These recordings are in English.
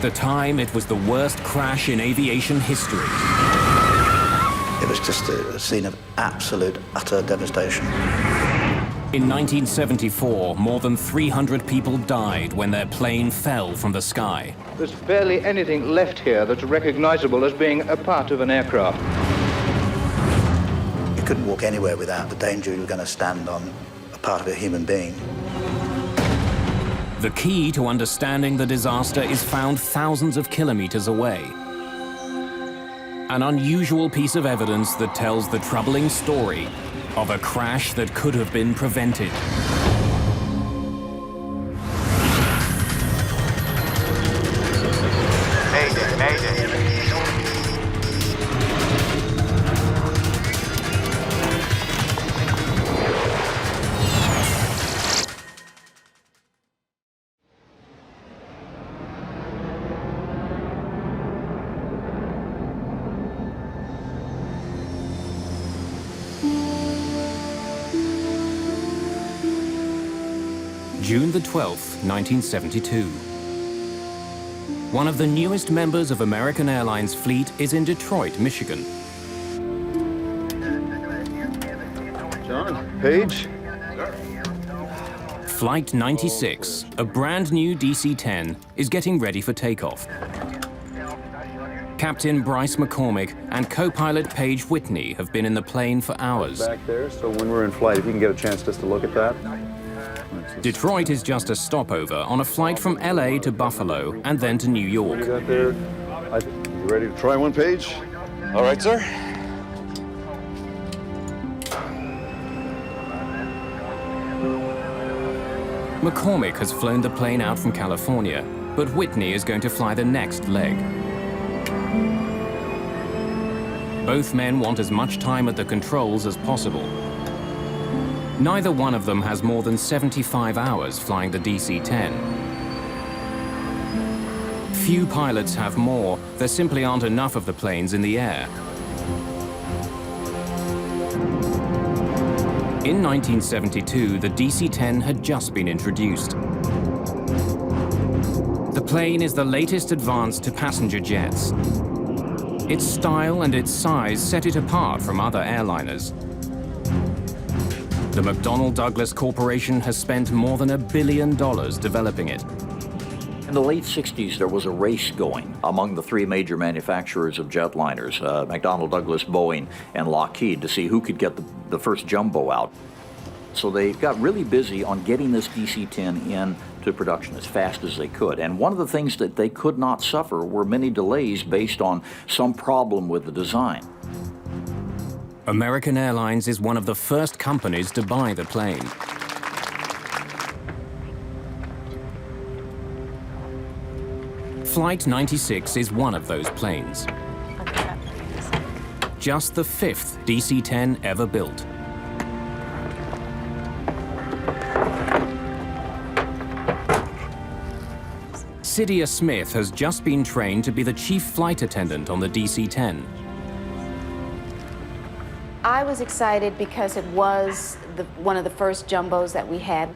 the time, it was the worst crash in aviation history. It was just a scene of absolute, utter devastation. In 1974, more than 300 people died when their plane fell from the sky. There's barely anything left here that's recognizable as being a part of an aircraft. You couldn't walk anywhere without the danger you were going to stand on a part of a human being. The key to understanding the disaster is found thousands of kilometers away. An unusual piece of evidence that tells the troubling story of a crash that could have been prevented. Mayday, Mayday. June the 12th, 1972. One of the newest members of American Airlines Fleet is in Detroit, Michigan. John, Paige. Flight 96, a brand new DC-10, is getting ready for takeoff. Captain Bryce McCormick and co-pilot Paige Whitney have been in the plane for hours. Back there, so when we're in flight, if you can get a chance just to look at that. Detroit is just a stopover on a flight from LA to Buffalo and then to New York. You got there? You ready to try one, Paige? All right, sir. McCormick has flown the plane out from California, but Whitney is going to fly the next leg. Both men want as much time at the controls as possible. Neither one of them has more than 75 hours flying the DC-10. Few pilots have more. There simply aren't enough of the planes in the air. In 1972, the DC-10 had just been introduced. The plane is the latest advance to passenger jets. Its style and its size set it apart from other airliners. The McDonnell Douglas Corporation has spent more than $1 billion developing it. In the late 60s, there was a race going among the three major manufacturers of jetliners, McDonnell Douglas, Boeing, and Lockheed, to see who could get the first jumbo out. So they got really busy on getting this DC-10 into production as fast as they could. And one of the things that they could not suffer were many delays based on some problem with the design. American Airlines is one of the first companies to buy the plane. Flight 96 is one of those planes. Just the 5th DC-10 ever built. Cydia Smith has just been trained to be the chief flight attendant on the DC-10. I was excited because it was one of the first jumbos that we had.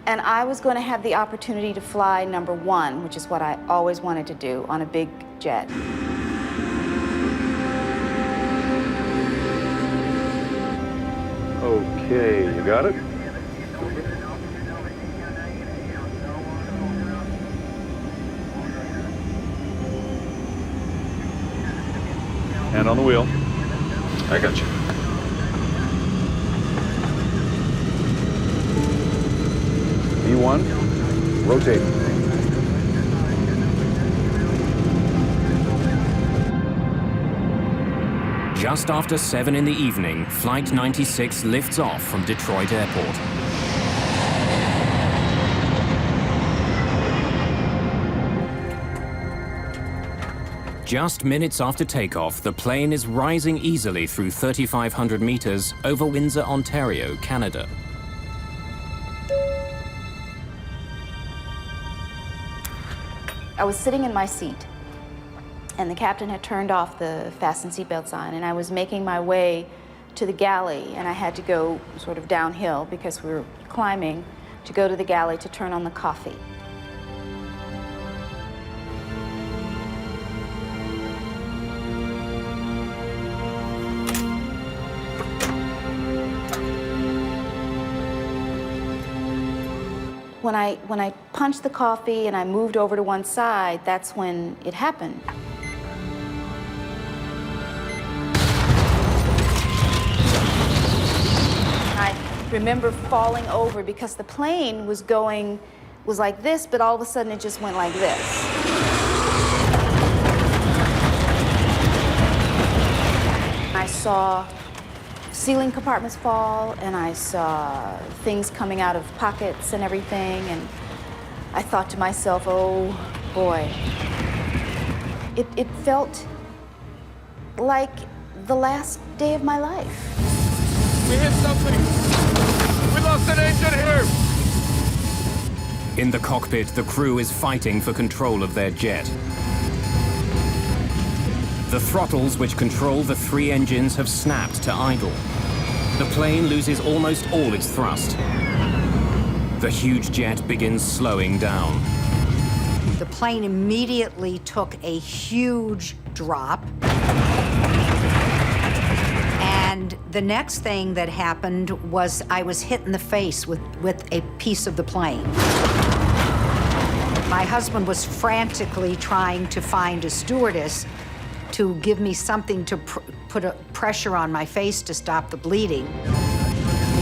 And I was going to have the opportunity to fly number 1, which is what I always wanted to do on a big jet. Okay, you got it? Hand on the wheel. I got you. V1, rotate. Just after 7 in the evening, Flight 96 lifts off from Detroit Airport. Just minutes after takeoff, the plane is rising easily through 3,500 meters over Windsor, Ontario, Canada. I was sitting in my seat, and the captain had turned off the fasten seatbelt sign, and I was making my way to the galley, and I had to go sort of downhill because we were climbing to go to the galley to turn on the coffee. when I punched the coffee and I moved over to one side, that's when it happened. I remember falling over because the plane was like this, but all of a sudden it just went like this. I saw ceiling compartments fall, and I saw things coming out of pockets and everything, and I thought to myself, oh boy. It felt like the last day of my life. We hit something. We lost an engine here. In the cockpit, the crew is fighting for control of their jet. The throttles which control the 3 engines have snapped to idle. The plane loses almost all its thrust. The huge jet begins slowing down. The plane immediately took a huge drop. And the next thing that happened was I was hit in the face with a piece of the plane. My husband was frantically trying to find a stewardess to give me something to put a pressure on my face to stop the bleeding.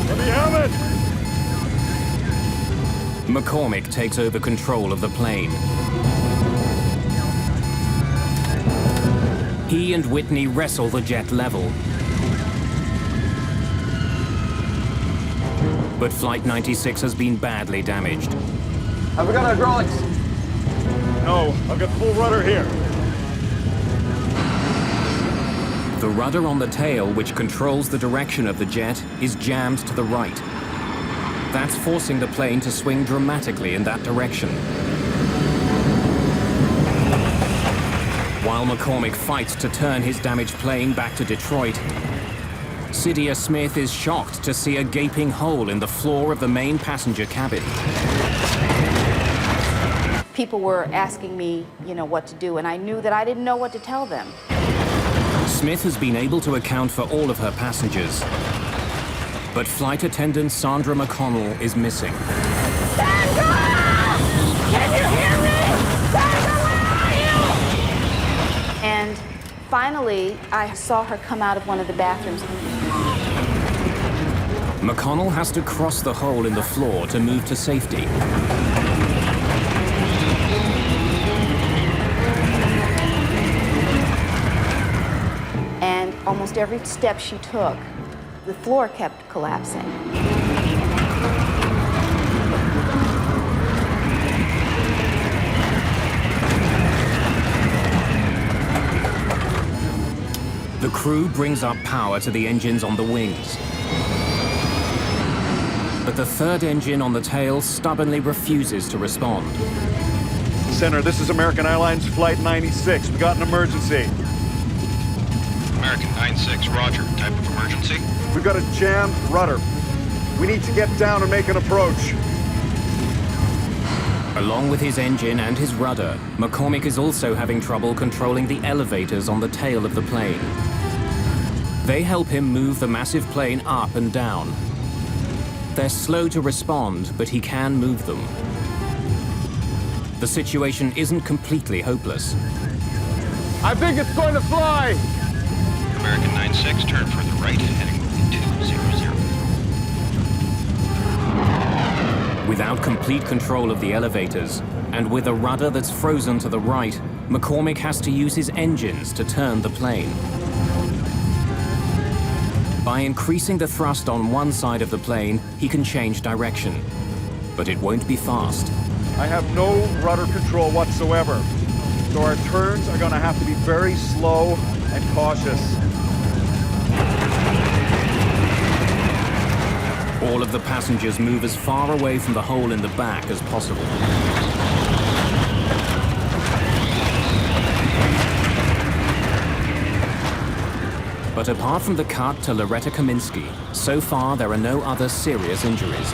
Let me have it! McCormick takes over control of the plane. He and Whitney wrestle the jet level. But Flight 96 has been badly damaged. Have we got hydraulics? No, I've got full rudder here. The rudder on the tail, which controls the direction of the jet, is jammed to the right. That's forcing the plane to swing dramatically in that direction. While McCormick fights to turn his damaged plane back to Detroit, Cydia Smith is shocked to see a gaping hole in the floor of the main passenger cabin. People were asking me, what to do, and I knew that I didn't know what to tell them. Smith has been able to account for all of her passengers. But flight attendant Sandra McConnell is missing. Sandra! Can you hear me? Sandra, where are you? And finally, I saw her come out of one of the bathrooms. McConnell has to cross the hole in the floor to move to safety. And almost every step she took, the floor kept collapsing. The crew brings up power to the engines on the wings. But the third engine on the tail stubbornly refuses to respond. Center, this is American Airlines Flight 96. We got an emergency. American 96, roger. Type of emergency? We've got a jammed rudder. We need to get down and make an approach. Along with his engine and his rudder, McCormick is also having trouble controlling the elevators on the tail of the plane. They help him move the massive plane up and down. They're slow to respond, but he can move them. The situation isn't completely hopeless. I think it's going to fly! American 96, turn further right, heading 200. Without complete control of the elevators, and with a rudder that's frozen to the right, McCormick has to use his engines to turn the plane. By increasing the thrust on one side of the plane, he can change direction. But it won't be fast. I have no rudder control whatsoever. So our turns are going to have to be very slow and cautious. All of the passengers move as far away from the hole in the back as possible. But apart from the cut to Loretta Kaminsky, so far there are no other serious injuries.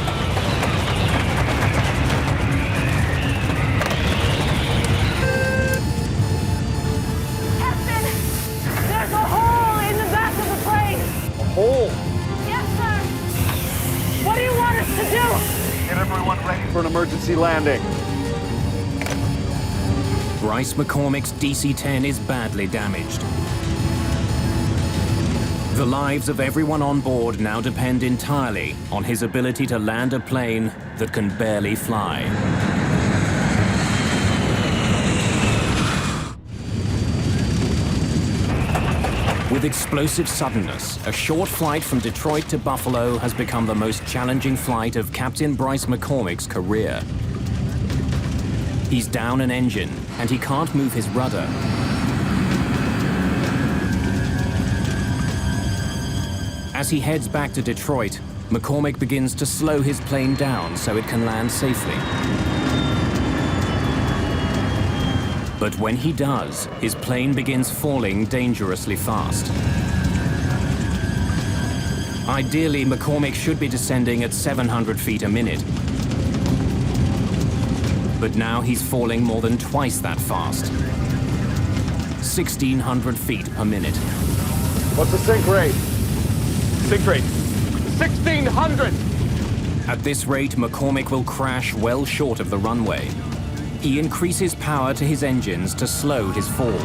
Captain, there's a hole in the back of the plane. A hole? Yes, sir. What do you want us to do? Get everyone ready For an emergency emergency landing. Bryce McCormick's DC-10 is badly damaged. The lives of everyone on board now depend entirely on his ability to land a plane that can barely fly. With explosive suddenness, a short flight from Detroit to Buffalo has become the most challenging flight of Captain Bryce McCormick's career. He's down an engine, and he can't move his rudder. As he heads back to Detroit, McCormick begins to slow his plane down so it can land safely. But when he does, his plane begins falling dangerously fast. Ideally, McCormick should be descending at 700 feet a minute. But now he's falling more than twice that fast. 1,600 feet per minute. What's the sink rate? Sink rate, 1,600! At this rate, McCormick will crash well short of the runway. He increases power to his engines to slow his fall.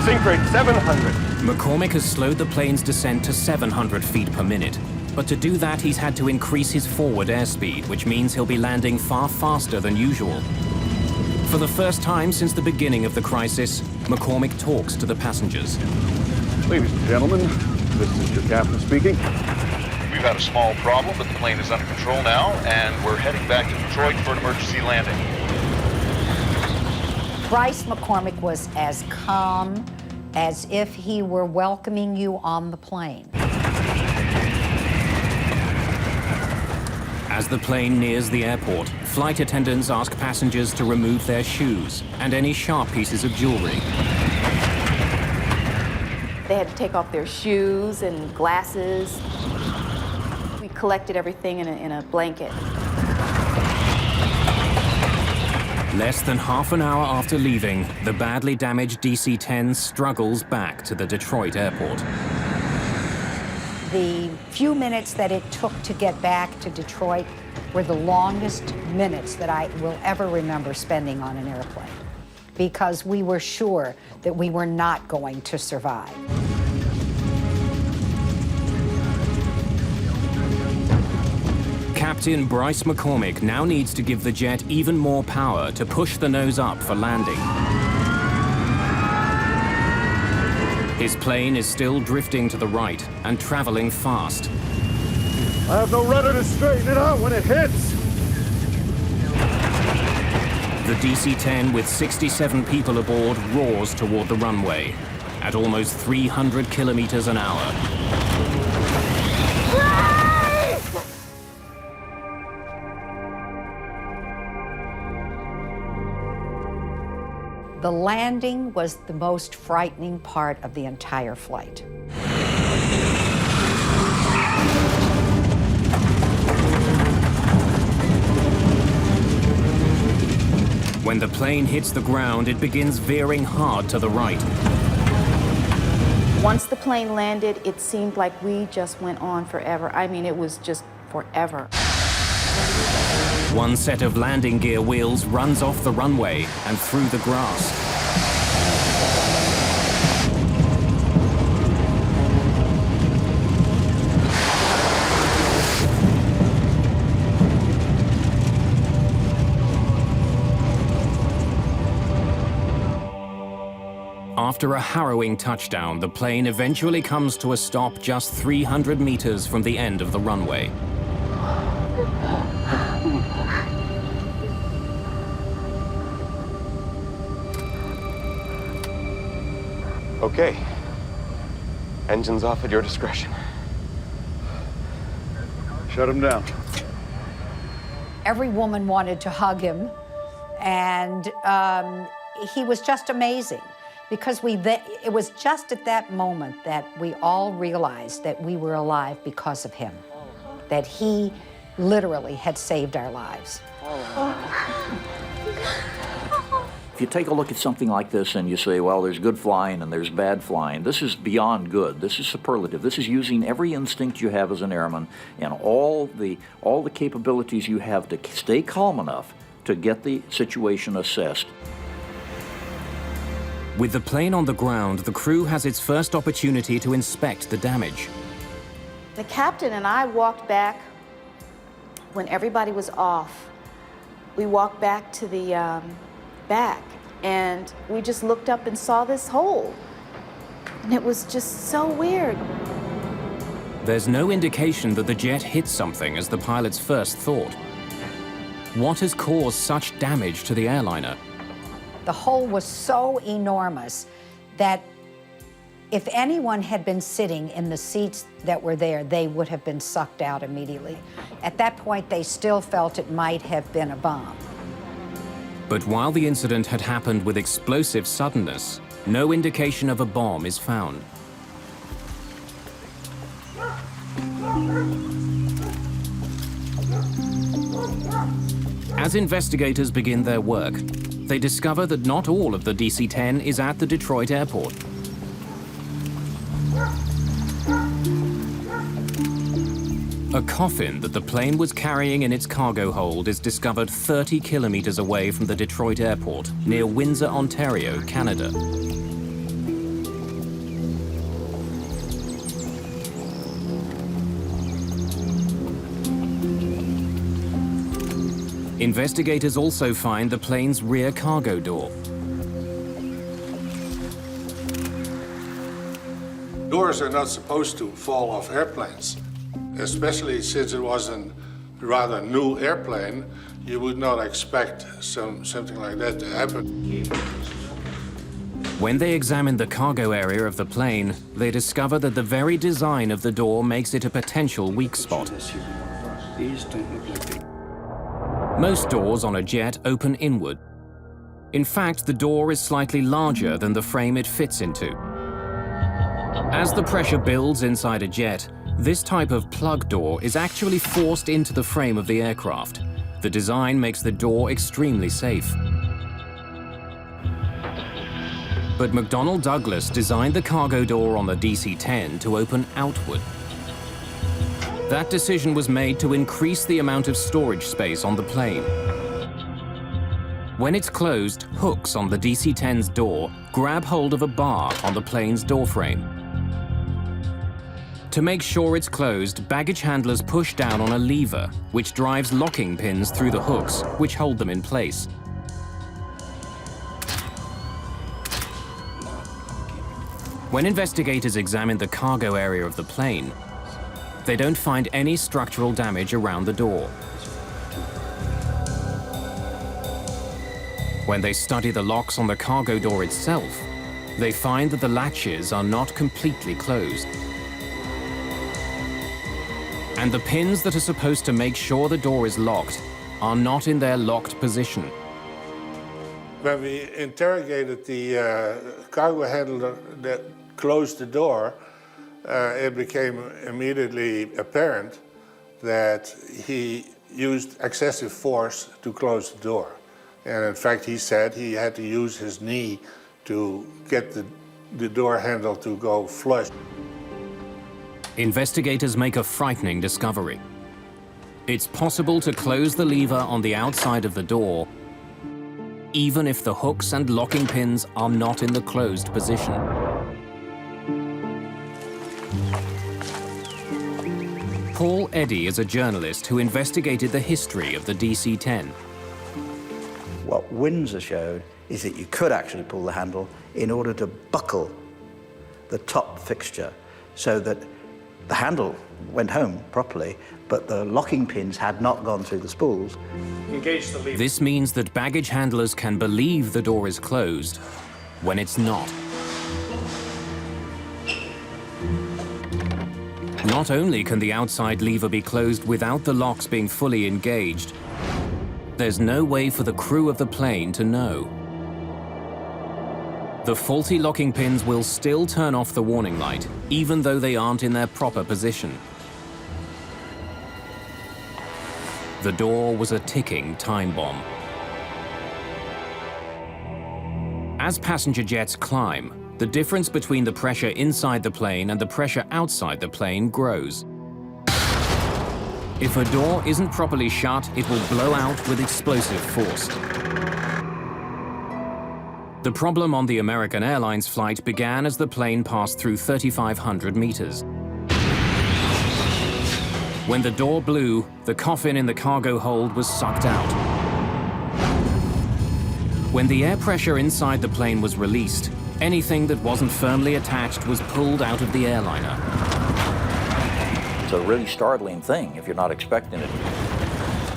Sink rate, 700. McCormick has slowed the plane's descent to 700 feet per minute. But to do that, he's had to increase his forward airspeed, which means he'll be landing far faster than usual. For the first time since the beginning of the crisis, McCormick talks to the passengers. Ladies and gentlemen, this is your captain speaking. We've had a small problem, but the plane is under control now, and we're heading back to Detroit for an emergency landing. Bryce McCormick was as calm as if he were welcoming you on the plane. As the plane nears the airport, flight attendants ask passengers to remove their shoes and any sharp pieces of jewelry. They had to take off their shoes and glasses. We collected everything in a blanket. Less than half an hour after leaving, the badly damaged DC-10 struggles back to the Detroit airport. The few minutes that it took to get back to Detroit were the longest minutes that I will ever remember spending on an airplane, because we were sure that we were not going to survive. Captain Bryce McCormick now needs to give the jet even more power to push the nose up for landing. His plane is still drifting to the right and traveling fast. I have no rudder to straighten it out when it hits. The DC-10 with 67 people aboard roars toward the runway at almost 300 kilometers an hour. The landing was the most frightening part of the entire flight. When the plane hits the ground, it begins veering hard to the right. Once the plane landed, it seemed like we just went on forever. I mean, it was just forever. One set of landing gear wheels runs off the runway and through the grass. After a harrowing touchdown, the plane eventually comes to a stop just 300 meters from the end of the runway. Okay. Engines off at your discretion. Shut him down. Every woman wanted to hug him, and he was just amazing, because it was just at that moment that we all realized that we were alive because of him, that he literally had saved our lives. If you take a look at something like this and you say, well, there's good flying and there's bad flying, this is beyond good. This is superlative. This is using every instinct you have as an airman and all the capabilities you have to stay calm enough to get the situation assessed. With the plane on the ground, the crew has its first opportunity to inspect the damage. The captain and I walked back when everybody was off. We walked back to the back, and we just looked up and saw this hole. And it was just so weird. There's no indication that the jet hit something as the pilots first thought. What has caused such damage to the airliner? The hole was so enormous that if anyone had been sitting in the seats that were there, they would have been sucked out immediately. At that point, they still felt it might have been a bomb. But while the incident had happened with explosive suddenness, no indication of a bomb is found. As investigators begin their work, they discover that not all of the DC-10 is at the Detroit airport. A coffin that the plane was carrying in its cargo hold is discovered 30 kilometers away from the Detroit airport, near Windsor, Ontario, Canada. Investigators also find the plane's rear cargo door. Doors are not supposed to fall off airplanes, especially since it was a rather new airplane. You would not expect something like that to happen. When they examine the cargo area of the plane, they discover that the very design of the door makes it a potential weak spot. Most doors on a jet open inward. In fact, the door is slightly larger than the frame it fits into. As the pressure builds inside a jet, this type of plug door is actually forced into the frame of the aircraft. The design makes the door extremely safe. But McDonnell Douglas designed the cargo door on the DC-10 to open outward. That decision was made to increase the amount of storage space on the plane. When it's closed, hooks on the DC-10's door grab hold of a bar on the plane's doorframe. To make sure it's closed, baggage handlers push down on a lever, which drives locking pins through the hooks, which hold them in place. When investigators examine the cargo area of the plane, they don't find any structural damage around the door. When they study the locks on the cargo door itself, they find that the latches are not completely closed. And the pins that are supposed to make sure the door is locked are not in their locked position. When we interrogated the cargo handler that closed the door, it became immediately apparent that he used excessive force to close the door. And in fact, he said he had to use his knee to get the door handle to go flush. Investigators make a frightening discovery. It's possible to close the lever on the outside of the door, even if the hooks and locking pins are not in the closed position. Paul Eddy is a journalist who investigated the history of the DC-10. What Windsor showed is that you could actually pull the handle in order to buckle the top fixture so that the handle went home properly, but the locking pins had not gone through the spools. Engage the lever. This means that baggage handlers can believe the door is closed when it's not. Not only can the outside lever be closed without the locks being fully engaged, there's no way for the crew of the plane to know. The faulty locking pins will still turn off the warning light, even though they aren't in their proper position. The door was a ticking time bomb. As passenger jets climb, the difference between the pressure inside the plane and the pressure outside the plane grows. If a door isn't properly shut, it will blow out with explosive force. The problem on the American Airlines flight began as the plane passed through 3,500 meters. When the door blew, the coffin in the cargo hold was sucked out. When the air pressure inside the plane was released, anything that wasn't firmly attached was pulled out of the airliner. It's a really startling thing if you're not expecting it.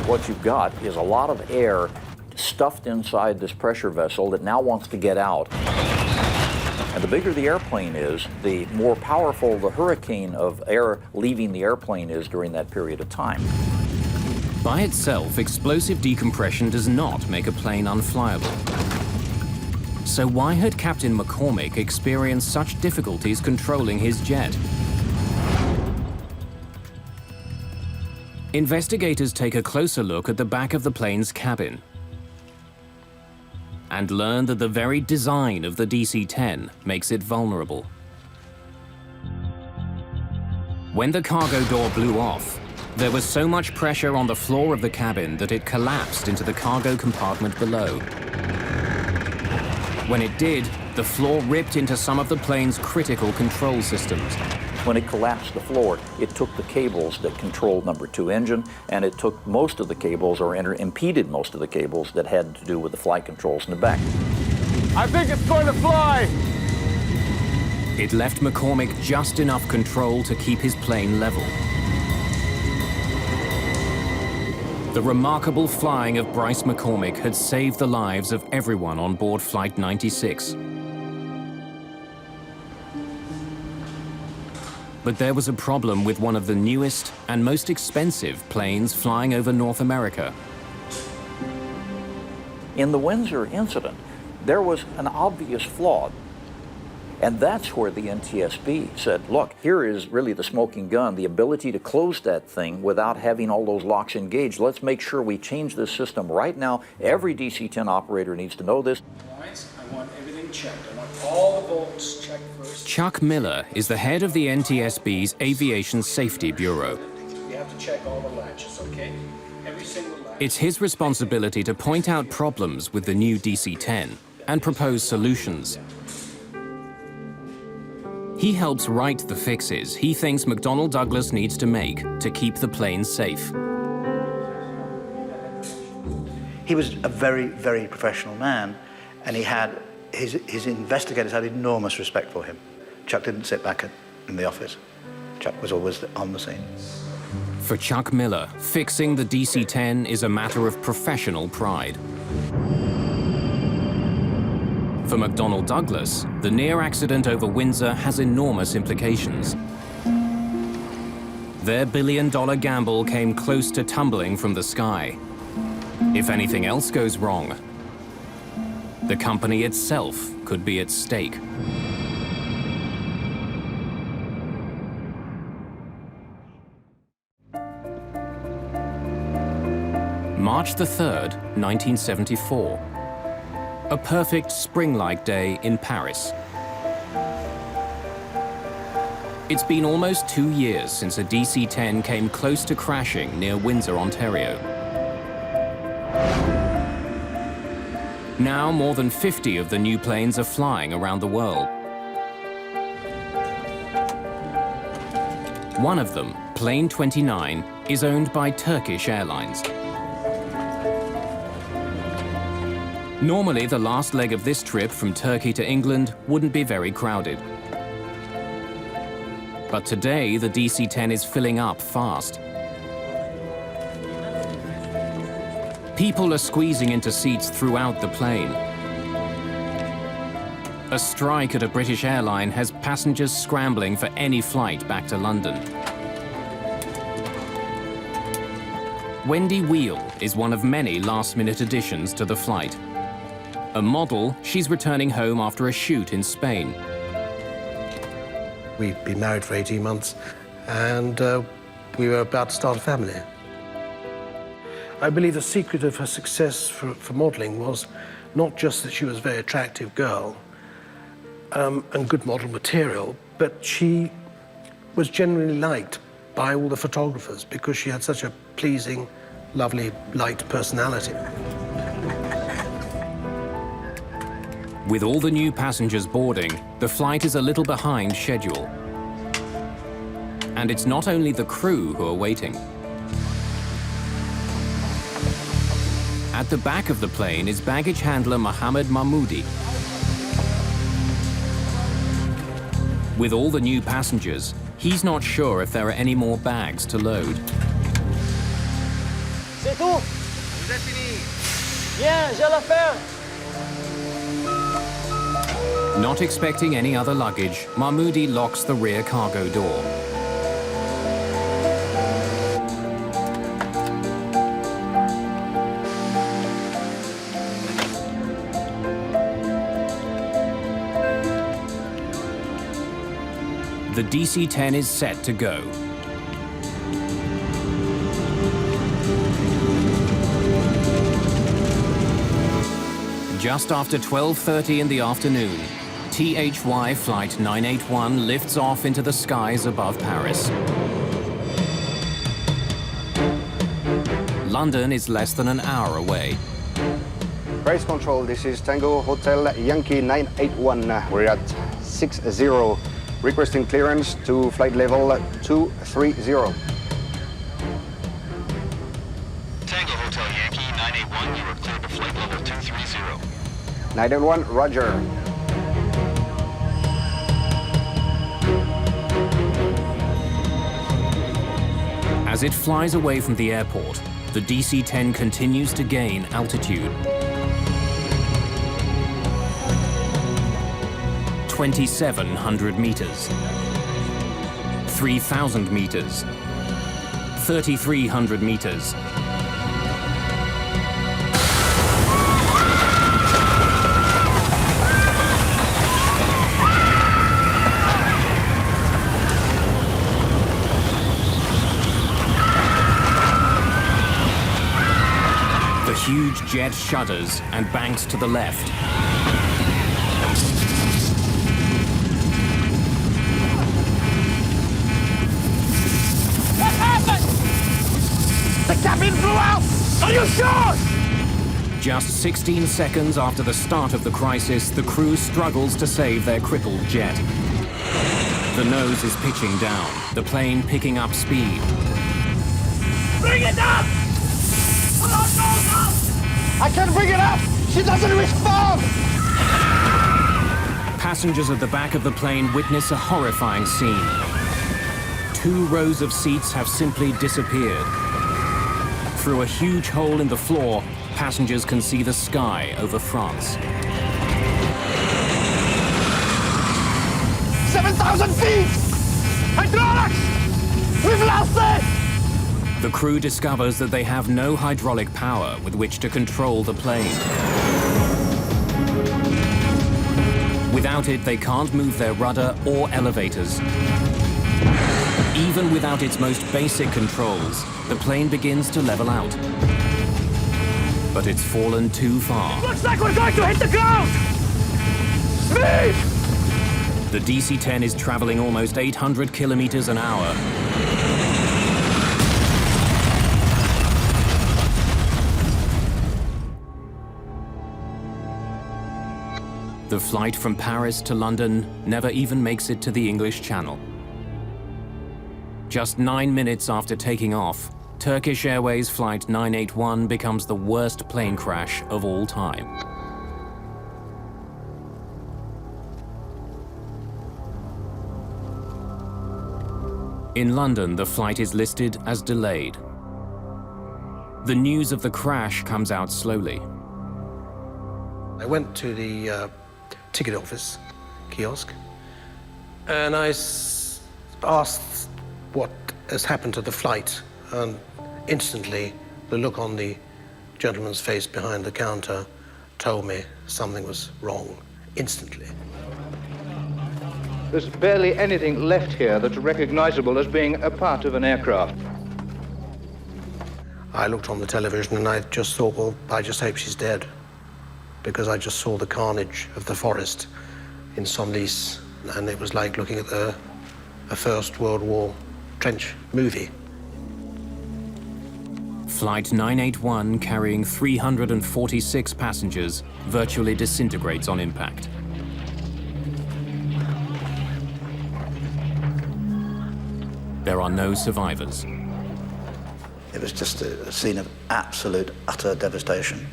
What you've got is a lot of air stuffed inside this pressure vessel that now wants to get out. And the bigger the airplane is, the more powerful the hurricane of air leaving the airplane is during that period of time. By itself, explosive decompression does not make a plane unflyable. So why had Captain McCormick experienced such difficulties controlling his jet? Investigators take a closer look at the back of the plane's cabin and learn that the very design of the DC-10 makes it vulnerable. When the cargo door blew off, there was so much pressure on the floor of the cabin that it collapsed into the cargo compartment below. When it did, the floor ripped into some of the plane's critical control systems. When it collapsed the floor, it took the cables that controlled number 2 engine, and it took most of the cables, or impeded most of the cables that had to do with the flight controls in the back. I think it's going to fly! It left McCormick just enough control to keep his plane level. The remarkable flying of Bryce McCormick had saved the lives of everyone on board Flight 96. But there was a problem with one of the newest and most expensive planes flying over North America. In the Windsor incident, there was an obvious flaw. And that's where the NTSB said, look, here is really the smoking gun, the ability to close that thing without having all those locks engaged. Let's make sure we change this system right now. Every DC-10 operator needs to know this. I want everything checked. I want all the bolts checked first. Chuck Miller is the head of the NTSB's Aviation Safety Bureau. We have to check all the latches, okay? Every single latch. It's his responsibility to point out problems with the new DC-10 and propose solutions. He helps write the fixes he thinks McDonnell Douglas needs to make to keep the plane safe. He was a very, very professional man, and he had his investigators had enormous respect for him. Chuck didn't sit back in the office. Chuck was always on the scene. For Chuck Miller, fixing the DC-10 is a matter of professional pride. For McDonnell Douglas, the near accident over Windsor has enormous implications. Their billion-dollar gamble came close to tumbling from the sky. If anything else goes wrong, the company itself could be at stake. March the 3rd, 1974. A perfect spring-like day in Paris. It's been almost 2 years since a DC-10 came close to crashing near Windsor, Ontario. Now more than 50 of the new planes are flying around the world. One of them, Plane 29, is owned by Turkish Airlines. Normally, the last leg of this trip from Turkey to England wouldn't be very crowded. But today, the DC-10 is filling up fast. People are squeezing into seats throughout the plane. A strike at a British airline has passengers scrambling for any flight back to London. Wendy Wheel is one of many last-minute additions to the flight. A model, she's returning home after a shoot in Spain. We'd been married for 18 months, and we were about to start a family. I believe the secret of her success for modeling was not just that she was a very attractive girl and good model material, but she was generally liked by all the photographers because she had such a pleasing, lovely, light personality. With all the new passengers boarding, the flight is a little behind schedule. And it's not only the crew who are waiting. At the back of the plane is baggage handler Mohammed Mahmoudi. With all the new passengers, he's not sure if there are any more bags to load. C'est tout. Vous êtes fini. Bien, j'ai l'affaire. Not expecting any other luggage, Mahmoudi locks the rear cargo door. The DC-10 is set to go. Just after 12:30 in the afternoon, THY Flight 981 lifts off into the skies above Paris. London is less than an hour away. Race control, this is Tango Hotel Yankee 981. We're at 60, requesting clearance to flight level 230. Tango Hotel Yankee 981, you are cleared to flight level 230. 981, roger. As it flies away from the airport, the DC-10 continues to gain altitude. 2,700 meters, 3,000 meters, 3,300 meters. The huge jet shudders and banks to the left. The cabin blew out! Are you sure? Just 16 seconds after the start of the crisis, the crew struggles to save their crippled jet. The nose is pitching down, the plane picking up speed. Bring it up! Come on, go! I can't bring it up! She doesn't respond! Passengers at the back of the plane witness a horrifying scene. 2 rows of seats have simply disappeared. Through a huge hole in the floor, passengers can see the sky over France. 7,000 feet! Hydraulics! We've lost it! The crew discovers that they have no hydraulic power with which to control the plane. Without it, they can't move their rudder or elevators. Even without its most basic controls, the plane begins to level out. But it's fallen too far. Looks like we're going to hit the ground! Speed! The DC-10 is traveling almost 800 kilometers an hour. The flight from Paris to London never even makes it to the English Channel. Just 9 minutes after taking off, Turkish Airways Flight 981 becomes the worst plane crash of all time. In London, the flight is listed as delayed. The news of the crash comes out slowly. I went to the ticket office kiosk and I asked what has happened to the flight, and instantly the look on the gentleman's face behind the counter told me something was wrong, instantly. There's barely anything left here that's recognizable as being a part of an aircraft. I looked on the television and I just thought, well, I just hope she's dead, because I just saw the carnage of the forest in Senlis, and it was like looking at a First World War trench movie. Flight 981, carrying 346 passengers, virtually disintegrates on impact. There are no survivors. It was just a scene of absolute, utter devastation.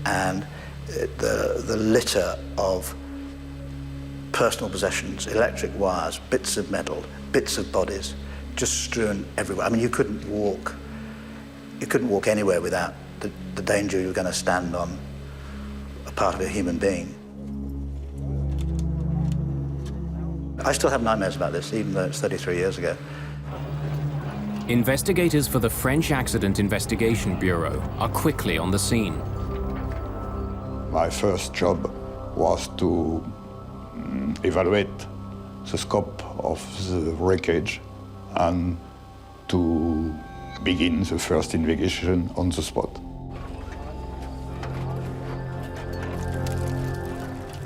And the litter of personal possessions, electric wires, bits of metal, bits of bodies, just strewn everywhere. I mean, you couldn't walk anywhere without the danger you were going to stand on a part of a human being. I still have nightmares about this, even though it's 33 years ago. Investigators for the French Accident Investigation Bureau are quickly on the scene. My first job was to evaluate the scope of the wreckage and to begin the first investigation on the spot.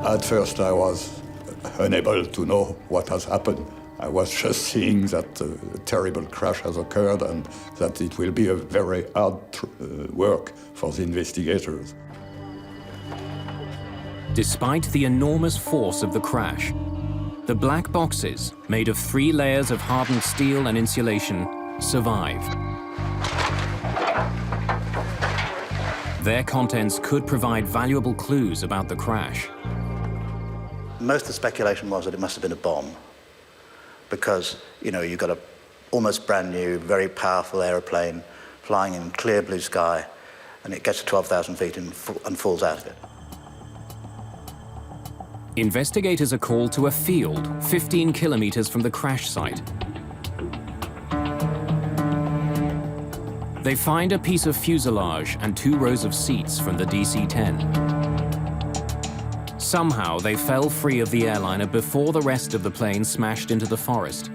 At first, I was unable to know what has happened. I was just seeing that a terrible crash has occurred and that it will be a very hard work for the investigators. Despite the enormous force of the crash, the black boxes, made of 3 layers of hardened steel and insulation, survive. Their contents could provide valuable clues about the crash. Most of the speculation was that it must have been a bomb, because, you know, you've got a almost brand new, very powerful aeroplane flying in clear blue sky, and it gets to 12,000 feet and falls out of it. Investigators are called to a field 15 kilometers from the crash site. They find a piece of fuselage and 2 rows of seats from the DC-10. Somehow, they fell free of the airliner before the rest of the plane smashed into the forest.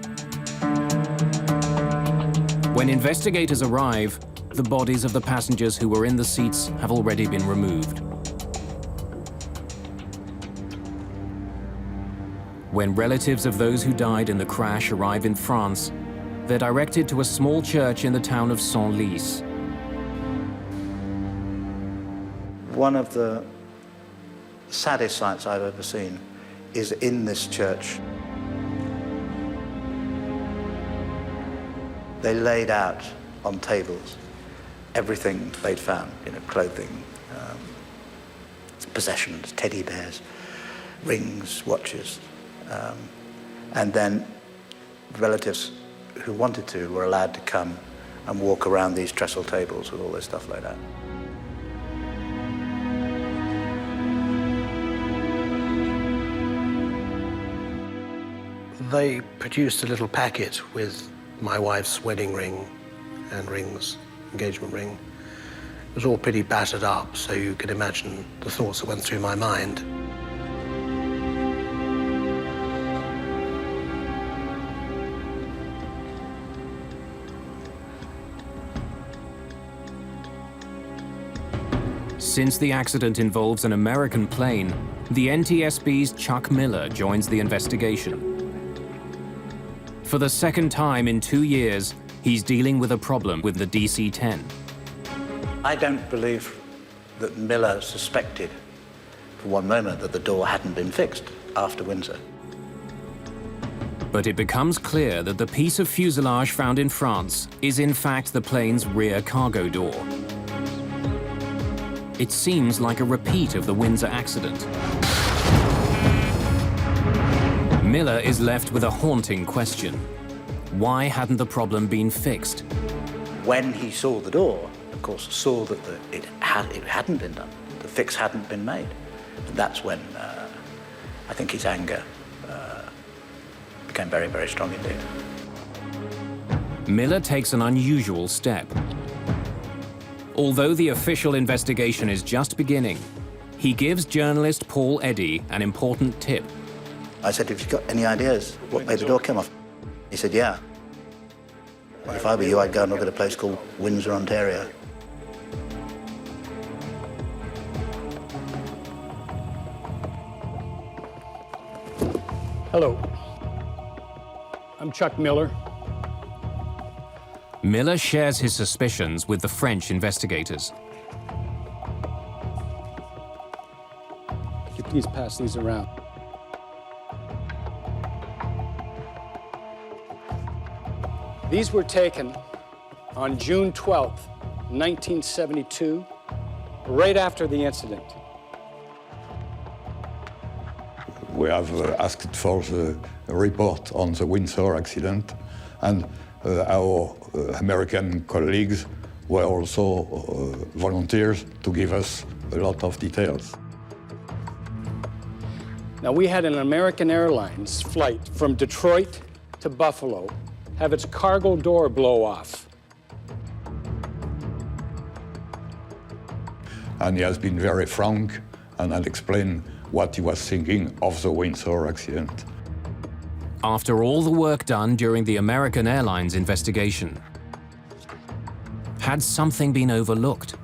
When investigators arrive, the bodies of the passengers who were in the seats have already been removed. When relatives of those who died in the crash arrive in France, they're directed to a small church in the town of Senlis. One of the saddest sights I've ever seen is in this church. They laid out on tables everything they'd found, you know, clothing, possessions, teddy bears, rings, watches. And then relatives who wanted to were allowed to come and walk around these trestle tables with all this stuff laid out. They produced a little packet with my wife's wedding ring and rings, engagement ring. It was all pretty battered up, so you can imagine the thoughts that went through my mind. Since the accident involves an American plane, the NTSB's Chuck Miller joins the investigation. For the second time in 2 years, he's dealing with a problem with the DC-10. I don't believe that Miller suspected for one moment that the door hadn't been fixed after Windsor. But it becomes clear that the piece of fuselage found in France is in fact the plane's rear cargo door. It seems like a repeat of the Windsor accident. Miller is left with a haunting question. Why hadn't the problem been fixed? When he saw the door, of course, saw that it hadn't been done. The fix hadn't been made. And that's when I think his anger became very, very strong indeed. Miller takes an unusual step. Although the official investigation is just beginning, he gives journalist Paul Eddy an important tip. I said, have you got any ideas what made the door come off? He said, yeah. Well, if I were you, I'd go and look at a place called Windsor, Ontario. Hello. I'm Chuck Miller. Miller shares his suspicions with the French investigators. Could you please pass these around? These were taken on June 12th, 1972, right after the incident. We have asked for the report on the Windsor accident, and our American colleagues were also volunteers to give us a lot of details. Now, we had an American Airlines flight from Detroit to Buffalo have its cargo door blow off. And he has been very frank and had explained what he was thinking of the Windsor accident. After all the work done during the American Airlines investigation, had something been overlooked?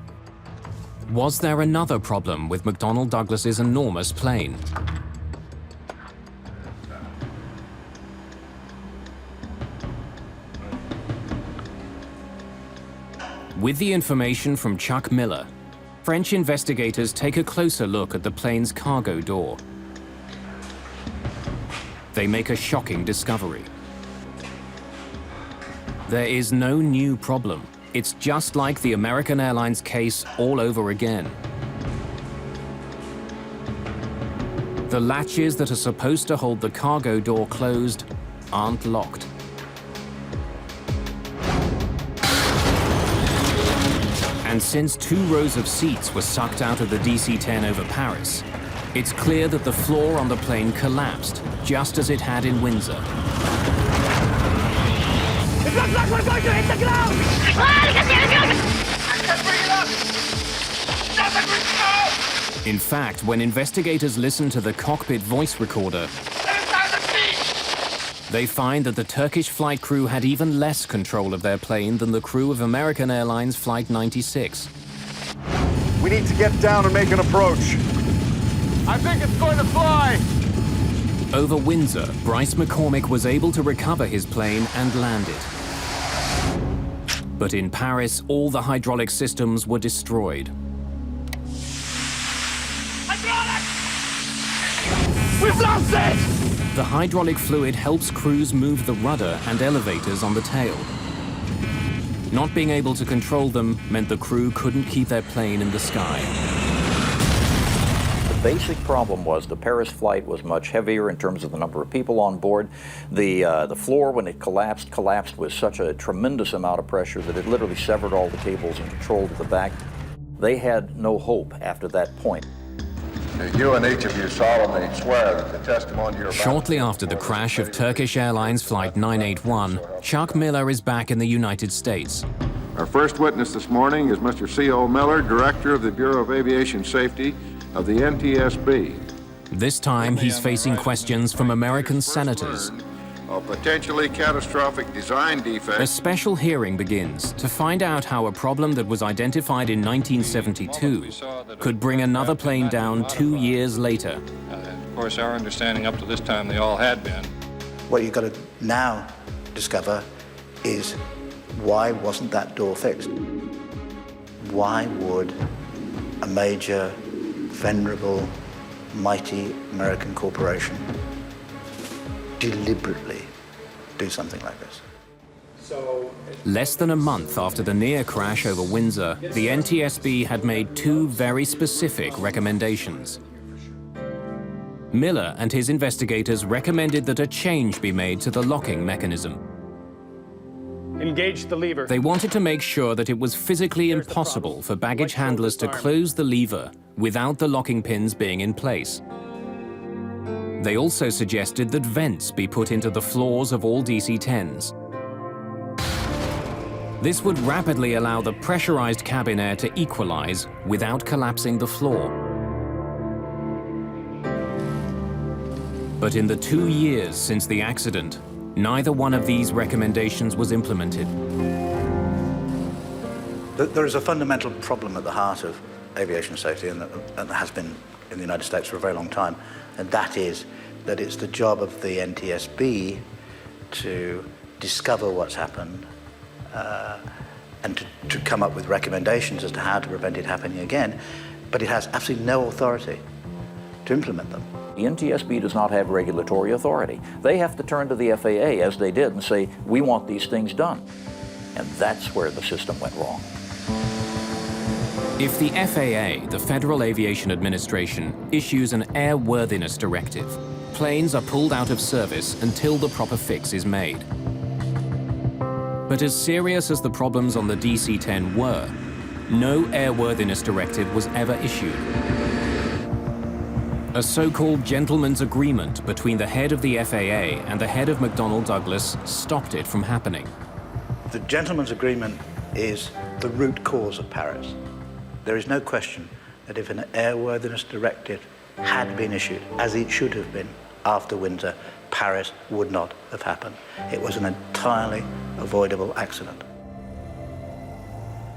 Was there another problem with McDonnell Douglas's enormous plane? With the information from Chuck Miller, French investigators take a closer look at the plane's cargo door. They make a shocking discovery. There is no new problem. It's just like the American Airlines case all over again. The latches that are supposed to hold the cargo door closed aren't locked. And since 2 rows of seats were sucked out of the DC-10 over Paris, it's clear that the floor on the plane collapsed, just as it had in Windsor. It looks like we're going to hit the ground! I can't bring it up! Nothing we know! In fact, when investigators listen to the cockpit voice recorder, they find that the Turkish flight crew had even less control of their plane than the crew of American Airlines Flight 96. We need to get down and make an approach. I think it's going to fly! Over Windsor, Bryce McCormick was able to recover his plane and land it. But in Paris, all the hydraulic systems were destroyed. We've lost it! The hydraulic fluid helps crews move the rudder and elevators on the tail. Not being able to control them meant the crew couldn't keep their plane in the sky. The basic problem was the Paris flight was much heavier in terms of the number of people on board. The floor, when it collapsed with such a tremendous amount of pressure that it literally severed all the cables and controlled the back. They had no hope after that point. You and each of you solemnly swear that the testimony you're about Shortly after the crash of Turkish Airlines Flight 981, Chuck Miller is back in the United States. Our first witness this morning is Mr. C.O. Miller, Director of the Bureau of Aviation Safety of the NTSB. This time, he's facing questions from American senators. A potentially catastrophic design defect. A special hearing begins to find out how a problem that was identified in 1972 could bring another plane down 2 years later. Of course, our understanding up to this time, they all had been. What you've got to now discover is why wasn't that door fixed? Why would a major, venerable, mighty American corporation deliberately do something like this? Less than a month after the near crash over Windsor, the NTSB had made 2 very specific recommendations. Miller and his investigators recommended that a change be made to the locking mechanism. Engage the lever. They wanted to make sure that it was physically impossible for baggage handlers to close the lever without the locking pins being in place. They also suggested that vents be put into the floors of all DC-10's. This would rapidly allow the pressurized cabin air to equalize without collapsing the floor. But in the 2 years since the accident, neither one of these recommendations was implemented. There is a fundamental problem at the heart of aviation safety, and that has been in the United States for a very long time, and that is that it's the job of the NTSB to discover what's happened and to come up with recommendations as to how to prevent it happening again, but it has absolutely no authority to implement them. The NTSB does not have regulatory authority. They have to turn to the FAA, as they did, and say, we want these things done. And that's where the system went wrong. If the FAA, the Federal Aviation Administration, issues an airworthiness directive, planes are pulled out of service until the proper fix is made. But as serious as the problems on the DC-10 were, no airworthiness directive was ever issued. A so-called gentleman's agreement between the head of the FAA and the head of McDonnell Douglas stopped it from happening. The gentleman's agreement is the root cause of Paris. There is no question that if an airworthiness directive had been issued, as it should have been after Windsor, Paris would not have happened. It was an entirely avoidable accident.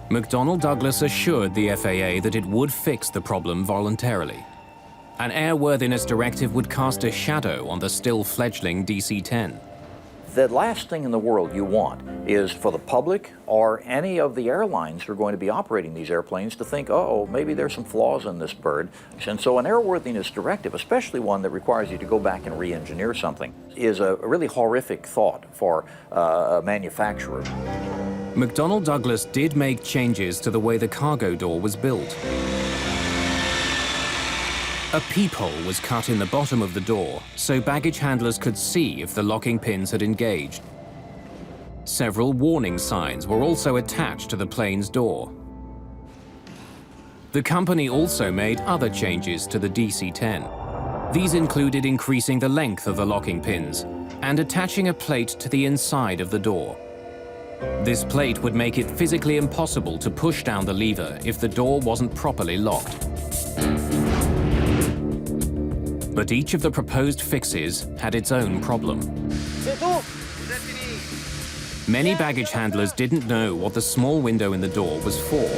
McDonnell Douglas assured the FAA that it would fix the problem voluntarily. An airworthiness directive would cast a shadow on the still fledgling DC-10. The last thing in the world you want is for the public or any of the airlines who are going to be operating these airplanes to think, oh, maybe there's some flaws in this bird. And so an airworthiness directive, especially one that requires you to go back and re-engineer something, is a really horrific thought for a manufacturer. McDonnell Douglas did make changes to the way the cargo door was built. A peephole was cut in the bottom of the door so baggage handlers could see if the locking pins had engaged. Several warning signs were also attached to the plane's door. The company also made other changes to the DC-10. These included increasing the length of the locking pins and attaching a plate to the inside of the door. This plate would make it physically impossible to push down the lever if the door wasn't properly locked. But each of the proposed fixes had its own problem. Many baggage handlers didn't know what the small window in the door was for.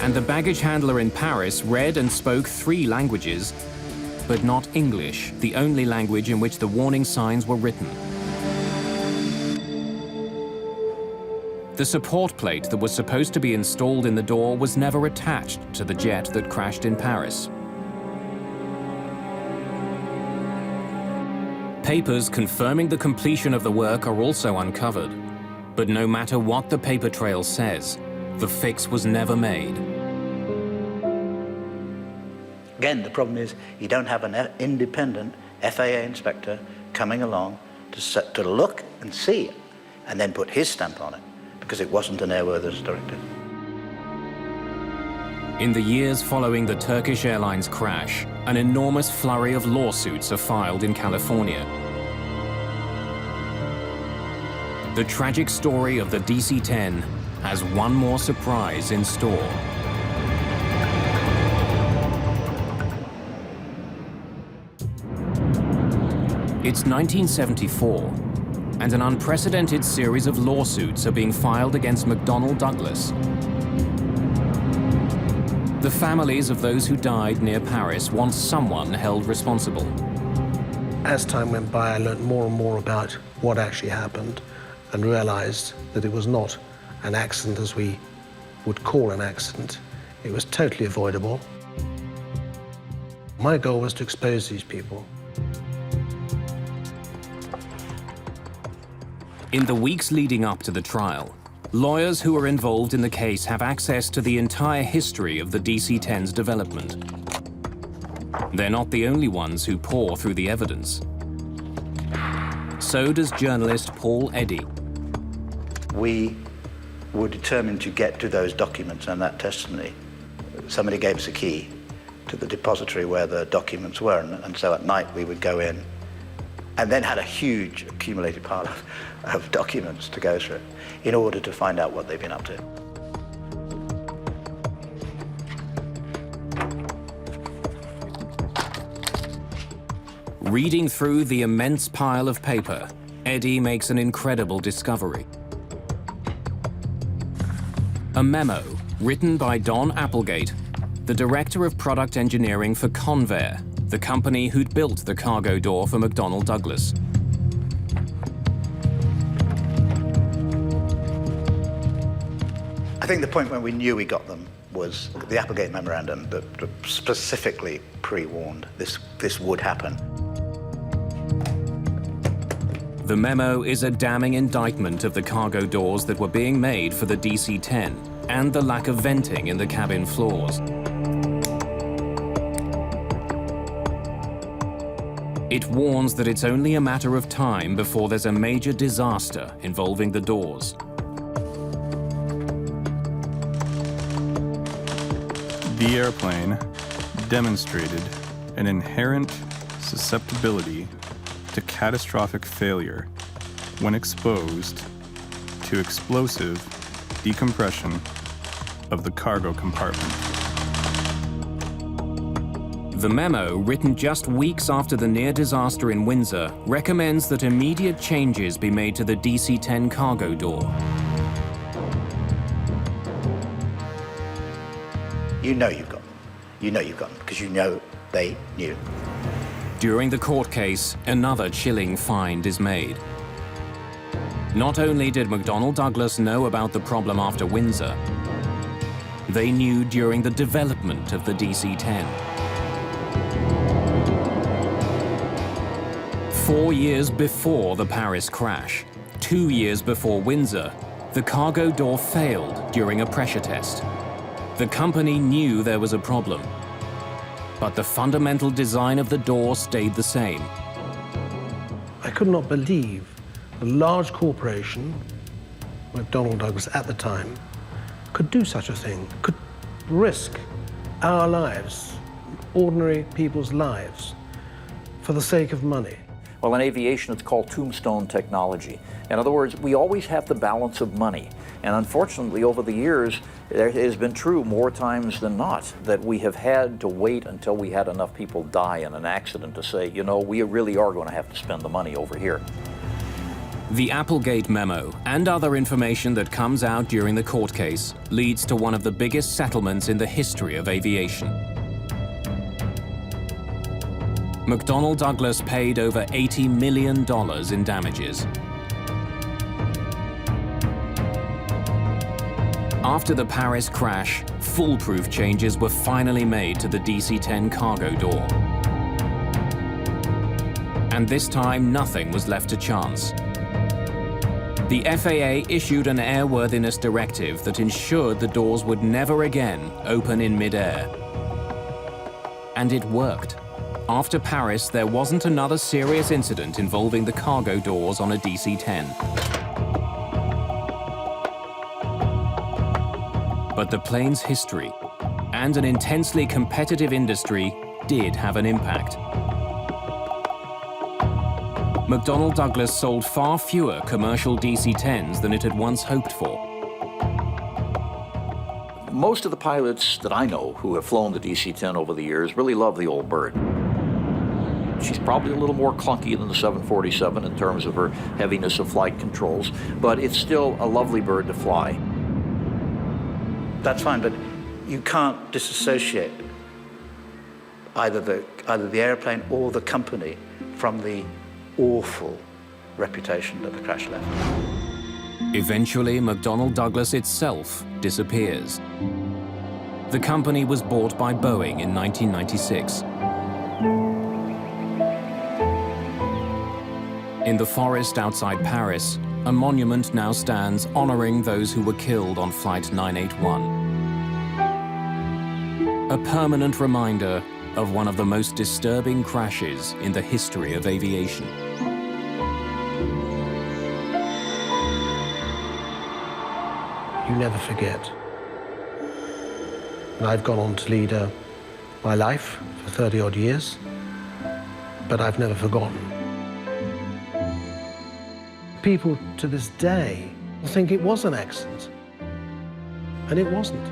And the baggage handler in Paris read and spoke 3 languages, but not English, the only language in which the warning signs were written. The support plate that was supposed to be installed in the door was never attached to the jet that crashed in Paris. Papers confirming the completion of the work are also uncovered. But no matter what the paper trail says, the fix was never made. Again, the problem is you don't have an independent FAA inspector coming along to look and see it and then put his stamp on it because it wasn't an airworthiness directive. In the years following the Turkish Airlines crash, an enormous flurry of lawsuits are filed in California. The tragic story of the DC-10 has one more surprise in store. It's 1974, and an unprecedented series of lawsuits are being filed against McDonnell Douglas. The families of those who died near Paris want someone held responsible. As time went by, I learned more and more about what actually happened and realized that it was not an accident as we would call an accident. It was totally avoidable. My goal was to expose these people. In the weeks leading up to the trial, lawyers who are involved in the case have access to the entire history of the DC-10's development. They're not the only ones who pore through the evidence. So does journalist Paul Eddy. We were determined to get to those documents and that testimony. Somebody gave us a key to the depository where the documents were, and so at night we would go in and then had a huge accumulated pile of documents to go through in order to find out what they've been up to. Reading through the immense pile of paper, Eddy makes an incredible discovery. A memo written by Don Applegate, the Director of Product Engineering for Convair, the company who'd built the cargo door for McDonnell Douglas. I think the point when we knew we got them was the Applegate Memorandum that specifically pre-warned this would happen. The memo is a damning indictment of the cargo doors that were being made for the DC-10 and the lack of venting in the cabin floors. It warns that it's only a matter of time before there's a major disaster involving the doors. The airplane demonstrated an inherent susceptibility to catastrophic failure when exposed to explosive decompression of the cargo compartment. The memo, written just weeks after the near disaster in Windsor, recommends that immediate changes be made to the DC-10 cargo door. You know you've got them. You know you've got them because you know they knew. During the court case, another chilling find is made. Not only did McDonnell Douglas know about the problem after Windsor, they knew during the development of the DC-10. 4 years before the Paris crash, 2 years before Windsor, the cargo door failed during a pressure test. The company knew there was a problem, but the fundamental design of the door stayed the same. I could not believe a large corporation, McDonnell Douglas at the time, could do such a thing, could risk our lives, ordinary people's lives, for the sake of money. Well, in aviation, it's called tombstone technology. In other words, we always have the balance of money. And unfortunately, over the years, it has been true more times than not that we have had to wait until we had enough people die in an accident to say, you know, we really are going to have to spend the money over here. The Applegate memo and other information that comes out during the court case leads to one of the biggest settlements in the history of aviation. McDonnell Douglas paid over $80 million in damages. After the Paris crash, foolproof changes were finally made to the DC-10 cargo door. And this time, nothing was left to chance. The FAA issued an airworthiness directive that ensured the doors would never again open in mid-air. And it worked. After Paris, there wasn't another serious incident involving the cargo doors on a DC-10. But the plane's history and an intensely competitive industry did have an impact. McDonnell Douglas sold far fewer commercial DC-10s than it had once hoped for. Most of the pilots that I know who have flown the DC-10 over the years really love the old bird. She's probably a little more clunky than the 747 in terms of her heaviness of flight controls, but it's still a lovely bird to fly. That's fine, but you can't disassociate either the airplane or the company from the awful reputation that the crash left. Eventually, McDonnell Douglas itself disappears. The company was bought by Boeing in 1996. In the forest outside Paris, a monument now stands honoring those who were killed on Flight 981. A permanent reminder of one of the most disturbing crashes in the history of aviation. You never forget. And I've gone on to lead my life for 30-odd years, but I've never forgotten. People to this day think it was an accident, and it wasn't.